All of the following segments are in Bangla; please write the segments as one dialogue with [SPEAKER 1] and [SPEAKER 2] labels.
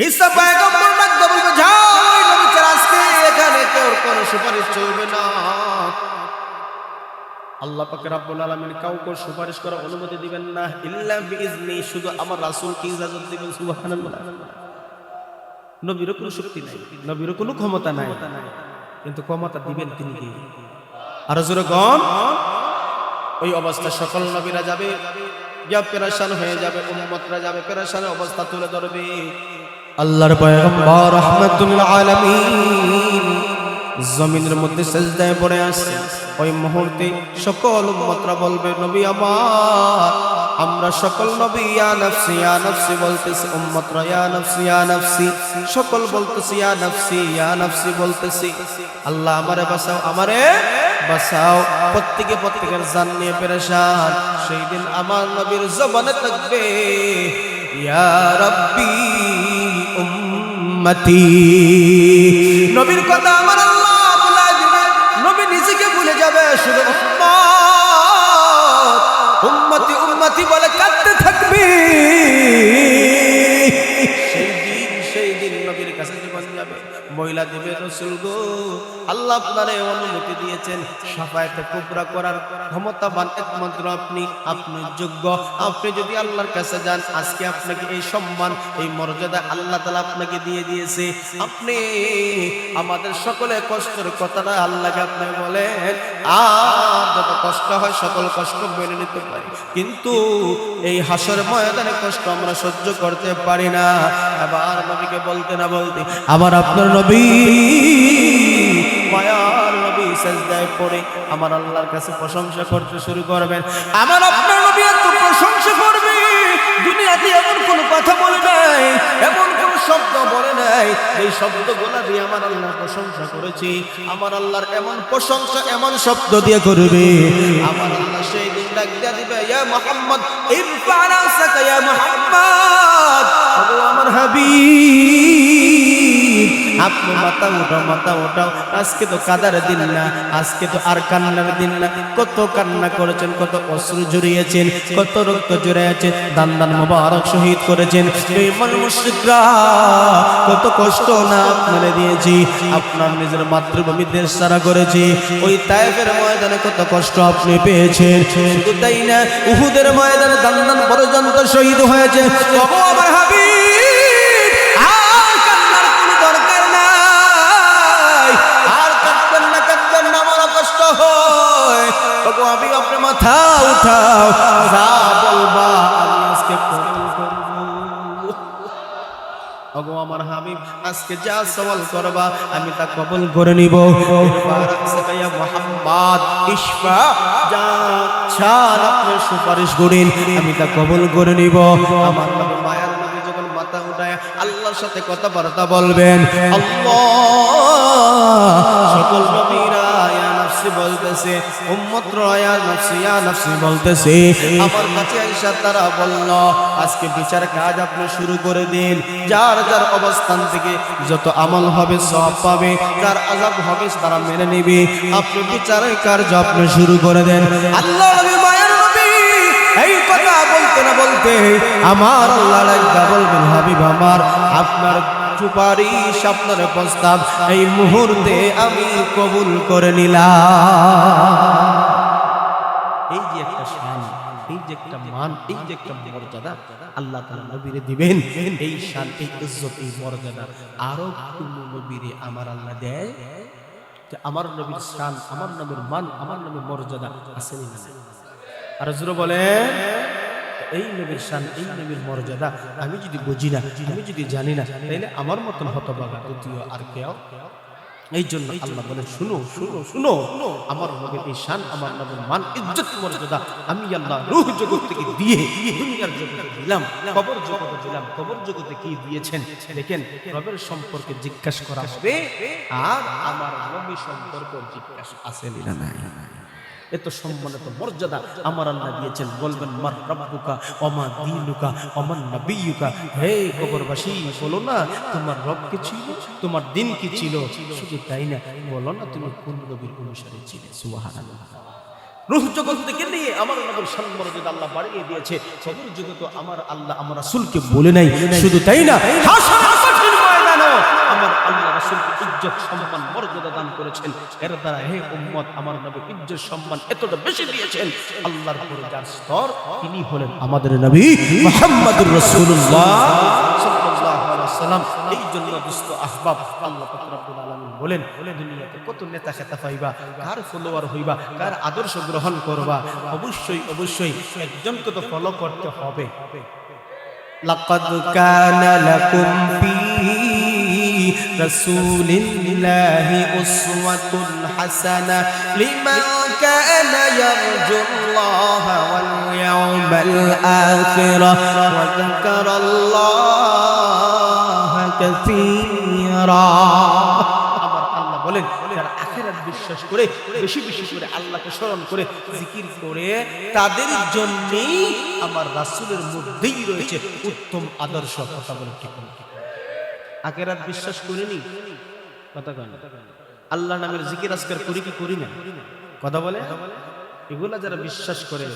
[SPEAKER 1] ঈসা পয়গম্বর ডাকতে বলবে, যাও ওই নবী ছাড়া আজকে এখানে কেউ কোনো সুপারিশ চলবে না। আল্লাহ পাক রব্বুল আলামিন কাউকে সুপারিশ করার অনুমতি দিবেন না, ইল্লা বিইজনি, শুধু আমার রাসূলকে ইজাজত দিবেন। সুবহানাল্লাহ। নবীর কোনো শক্তি নাই, নবীর কোনো ক্ষমতা নাই, কিন্তু ক্ষমতা দিবেন তিনি কে? আর জোরে গণ। ওই অবস্থা সকল নবীরা যাবে, যা পেরেশান হয়ে যাবে, উম্মতরা যাবে, পেরেশানের অবস্থা তুলে ধরবে। আল্লাহর পয়গম্বর রাহমাতুল আলামিন জমিনের মধ্যে সিজদায় পড়ে আছে। ওই মুহূর্তে সকল উম্মতরা বলবে, নবী আমার, আমরা সকল নবী ইয়া নাফসি ইয়া নাফসি বলতেছি, উম্মতরা ইয়া নাফসি ইয়া নাফসি, সকল বলতেছি ইয়া নাফসি ইয়া নাফসি বলতেছি। আল্লাহ আমারে বাঁচাও, আমারে বাঁচাও। প্রত্যেকের জান নিয়ে পেরেশান। সেই দিন আমার নবীর জবানে থাকবে, ইয়া রাব্বি উম্মতি। নবীর কথা আমার আল্লাহ বলে দিবে, নবী নিজেকে ভুলে যাবে, শুধু উম্মত উম্মতি উম্মতি বলে কাঁদতে থাকবে। সেই দিন নবীর কাছে যখন যাবে, মহিলা দিবে, রাসূল গো, আল্লাহ আপনারে অনুমতি দিয়েছেন, শাফায়াতে কুবরা করার ক্ষমতাবান একমাত্র আপনি, আপনি যোগ্য। আপনি যদি আল্লাহর কাছে যান, আজকে আপনাকে এই সম্মান, এই মর্যাদা আল্লাহ তাআলা আপনাকে দিয়ে দিয়েছে। আপনি আমাদের সকলের কষ্টের কথাটা আল্লাহকে আপনি বলেন, আর যত কষ্ট হয় সকল কষ্ট মেনে নিতে পারি, কিন্তু এই হাসর ময়দানে কষ্ট আমরা সহ্য করতে পারি না। আবার নবীকে বলতে না বলতে আবার আপনার নবী, মায়ার নবী সিজদায় পড়ে আমার আল্লাহর কাছে প্রশংসা করতে শুরু করবেন। আমার আপনার নবী এত প্রশংসা করবে, দুনিয়াতে এমন কোন কথা বলে নাই, এমন কোন শব্দ বলে নাই, এই শব্দগুলো দিয়ে আমার আল্লাহর প্রশংসা করেছি। আমার আল্লাহর এমন প্রশংসা এমন শব্দ দিয়ে করবে, আমার আল্লাহ সেই দিন ডাক দিয়ে দিবে, ইয়া মুহাম্মদ ইরফা রাসাকা ইয়া মুহাম্মদ, ও আমার হাবিব, আপনি মাথা উঠাও, মাথা উঠাও। আজকে তো কাদার দিন না, আজকে তো আর কান্নার দিন না। কত কান্না করেছেন, কত অশ্রু জড়িয়েছেন, কত রক্ত জড়িয়েছেন, দান দান মোবারক শহীদ করেছেন। বেঈমান মুশরিকরা কত কষ্ট না আপনারে দিয়েছি, আপনার নিজের মাতৃভূমি দেশ ছাড়া করেছি। ওই তায়েফের ময়দানে কত কষ্ট আপনি পেয়েছেন, শুধু তাই না, উহুদের ময়দানে দান দান পর্যন্ত শহীদ হয়েছে। তবু আমার হাবিব আমি আপনি মাথা উঠাও, যা বলবা আমি আজকে কবুল করব। ওগো আমার হাবিব, আজকে যা সওয়াল করবা আমি তা কবুল করে নিব। ইয়া মুহাম্মদ ইশফা, যা চান আপনি সুপারিশ করেন, আমি তা কবুল করে নিব। আমার নবী, মায়ার নবী যখন মাথা উঠায় আল্লাহর সাথে কথাবার্তা বলবেন, আল্লাহ, সকল নবীরা ইয়া নাফসি বলতেছে, উম্মতরা ইয়া নাফসি ইয়া নাফসি বলতেছে। আমার কাছে আয়েশা তারা বলল, আজকে বিচার কাজ আপনি শুরু করে দিন। যার যার অবস্থান থেকে যত আমল হবে সওয়াব পাবে, যার আযাব হবে তারা মেনে নেবে। আপনি বিচারের কার্য আপনি শুরু করে দেন। আল্লাহ নবী, মায়ের নবী এই কথা বলতে না বলতে আমার আল্লাহ ডাকতে বলবেন, হাবিব আমার, আপনার সুপারিশ, আপনার প্রস্তাব এই মুহূর্তে আমি কবুল করে নিলাম। এই যে একটা শান, এই যে একটা মান, এই যে একটা মর্যাদা আল্লাহ তাআলা নবীরে দিবেন, এই শান, এই ইজ্জত, এই মর্যাদা আরো কোন নবীরে আমার আল্লাহ দেয়? যে আমার নবীর শান, আমার নবীর মান, আমার নবীর মর্যাদা আছে না? আর জোরে বলেন, এই নবীর শান, এই নবীর মর্যাদা আমি যদি বুঝি না, আমি যদি জানি না, তাহলে আমার মতন হতভাগা দ্বিতীয় আর কেউ। এই জন্য আল্লাহ বলে, শুনো শুনো শুনো, আমার নবীর এই শান, আমার নবীর মান, ইজ্জত, মর্যাদা আমি আল্লাহ রূহ জগৎ থেকে দিয়ে দুনিয়ার জগতে দিলাম, কবর জগতে দিলাম। কবর জগতে কি দিয়েছেন দেখেন, রবের সম্পর্কে জিজ্ঞাসা করা হবে, আর আমার নবী সম্পর্কে জিজ্ঞাসা আছে না নাই? এত সম্মান, এত মর্যাদা আমার আল্লাহ দিয়েছেন। বলবেন, মার রাব্বুকা ওমা দীনুকা ওমান নবিয়ুকা, হে কবরবাসী, বলো না তোমার রব কি ছিল, তোমার দিন কি ছিল। শুধু তাই না, বলো না তুমি কোন নবীর অনুসারী ছিলে। সুবহানাল্লাহ। রূহ জগৎ থেকে নিয়ে আমার নবীর সম্মান যদি আল্লাহ বাড়িয়ে দিয়েছে, কবর জগৎ আমার আল্লাহ আমার রাসূলকে বলে নাই। শুধু তাই না, রাসূলকে ইজ্জত সম্মান মর্যাদা দান করেছেন, এর দ্বারা হে উম্মত আমার নবী ইজ্জত সম্মান এতটা বেশি দিয়েছেন। আল্লাহর পরে যার স্তর তিনি হলেন আমাদের নবী মুহাম্মদুর রাসূলুল্লাহ সাল্লাল্লাহু আলাইহি ওয়াসাল্লাম। এই জন্য দোস্ত আহবাব আল্লাহ পাক রব্বুল আলামিন বলেন, দুনিয়াতে কত নেতা খেতা পাইবা, কার ফলোয়ার হইবা, কার আদর্শ গ্রহণ করবা, অবশ্যই অবশ্যই একজনকে তো ফলো করতে হবে। লাকাদ কানা লাকুম ফি রাসূলিল্লাহি উসওয়াতুন হাসানাহ লিমান কানা ইয়ারজুল্লাহা ওয়াল ইয়াউমাল আখিরাহ ওয়া যাকারাল্লাহা কাসীরা। আবার আল্লাহ বলেন, যারা আখিরাত বিশ্বাস করে বেশি বেশি করে আল্লাহকে স্মরণ করে জিকির করে তাদের জন্যই আমার রাসূলের মধ্যেই রয়েছে উত্তম আদর্শ। কথা বলে ঠিক না? আখিরাত বিশ্বাস করিনি কথা কয় না। আল্লাহ নামের জিকির আজকার করি কি করি না? কথা বলে। এগুলা যারা বিশ্বাস করে,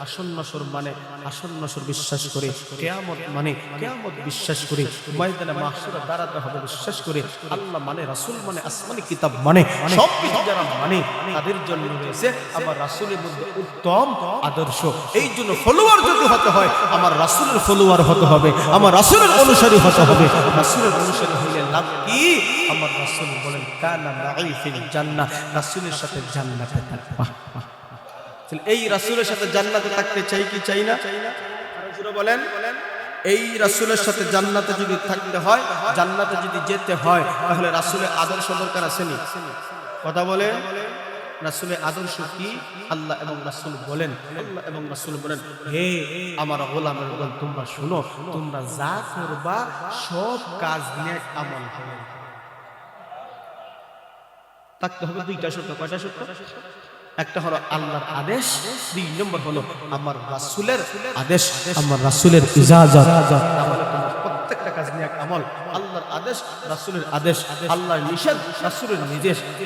[SPEAKER 1] আসন্নসর মানে আসন্নসর বিশ্বাস করে, কিয়ামত মানে কিয়ামত বিশ্বাস করে, ময়দানে মাহশরে দাঁড়াতে হবে বিশ্বাস করে, আল্লাহ মানে রাসূল মানে আসমানি কিতাব মানে সব কিছু যারা মানে তাদের জন্য রয়েছে আমার রাসূলের মধ্যে উত্তম আদর্শ। এই জন্য ফলোয়ার যদি হতে হয় আমার রাসূলের ফলোয়ার হতে হবে, আমার রাসূলের অনুসারী হতে হবে। রাসূলের অনুসারী হইলে লাভ কি? আমার রাসূল বলেন কানা মাই ফিল জান্নাহ, রাসূলের সাথে জান্নাতে থাকবা। এই রাসূলের সাথে জান্নাতে থাকতে চাই কি চাই না? জোরে বলেন। এই রাসূলের সাথে জান্নাতে যদি থাকতে হয়, জান্নাতে যদি যেতে হয়, তাহলে রাসূলের আদর্শ দরকার আছে নি? কথা বলে। রাসূলের আদর্শ কি? আল্লাহ এবং রাসূল বলেন, আল্লাহ এবং রাসূল বলেন, হে আমার গোলামের গোলাম তোমরা শুনো, তোমরা যা করবা সব কাজ নেক আমল হবে। থাকতে হবে দুইটা শর্ত। কয়টা শর্ত? একটা হলো আল্লাহর আদেশ, দুই নম্বর হলো আমার রাসূলের আদেশ, আমার রাসূলের ইজাজত। তাহলে তোমার প্রত্যেকটা কাজ নেক আমল। আল্লাহর আদেশ, রাসূলের আদেশ, আল্লাহর নিষেধ, রাসূলের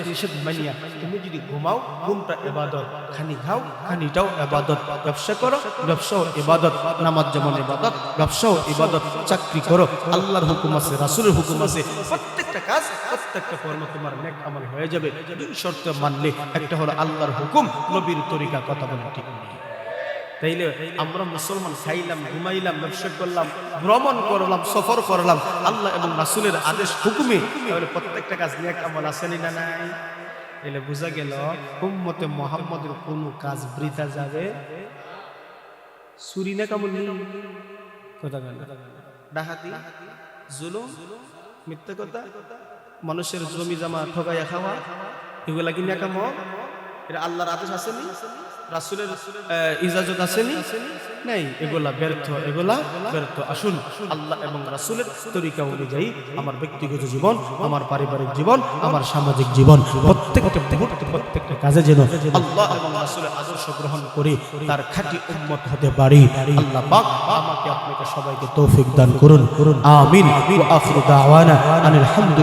[SPEAKER 1] নিষেধ মানিয়া তুমি যদি ঘুমাও, ঘুমটা ইবাদত, খানি খাও, খানিটাও ইবাদত, ব্যবসা করো, ব্যবসাও ইবাদত, নামাজ যেমন ইবাদত, ব্যবসাও ইবাদত, চাকরি করো, আল্লাহর হুকুম আছে, রাসূলের হুকুম আছে, প্রত্যেকটা কাজ প্রত্যেকটা কর্ম তোমার নেক আমল হয়ে যাবে দুই শর্ত মানলে। একটা হলো আল্লাহর হুকুম, নবীর তরিকা। কথা বলে ঠিক না? তাইলে আমরা মুসলমান খাইলাম, ঘুমাইলাম, ব্যবসা করলাম, ভ্রমণ করলাম, সফর করলাম আল্লাহ এবং রাসূলের আদেশ হুকুমে, তাহলে প্রত্যেকটা কাজ নেক আমল আছে না নাই? তাইলে বোঝা গেল উম্মতে মুহাম্মদের কোনো কাজ বৃথা যাবে। চুরি না কামল নেই, কথা বলে, ডাকাতি, জুলুম, মিথ্যা কথা, মানুষের জমি জমা ঠকাইয়া খাওয়া, এগুলা কি নেক আমল? এটা আল্লাহর আদেশ আসেনি? রাসূলের ইজাজত আসেনি? নাই। এগুলা ব্যর্থ, এগুলা ব্যর্থ। আসুন আল্লাহ এবং রাসূলের তরিকা অনুযায়ী আমার ব্যক্তিগত জীবন, আমার পারিবারিক জীবন, আমার সামাজিক জীবন, প্রত্যেকটা মুহূর্তে প্রত্যেকটা কাজে যেন আল্লাহ এবং রাসূলের আদর্শ গ্রহণ করে তার খাঁটি উম্মত হতে পারি। আল্লাহ পাক আমাকে আপনাকে সবাইকে তৌফিক দান করুন। আমিন। ওয়া আখিরু দাওয়ানা আনিল হামদুলিল্লাহ।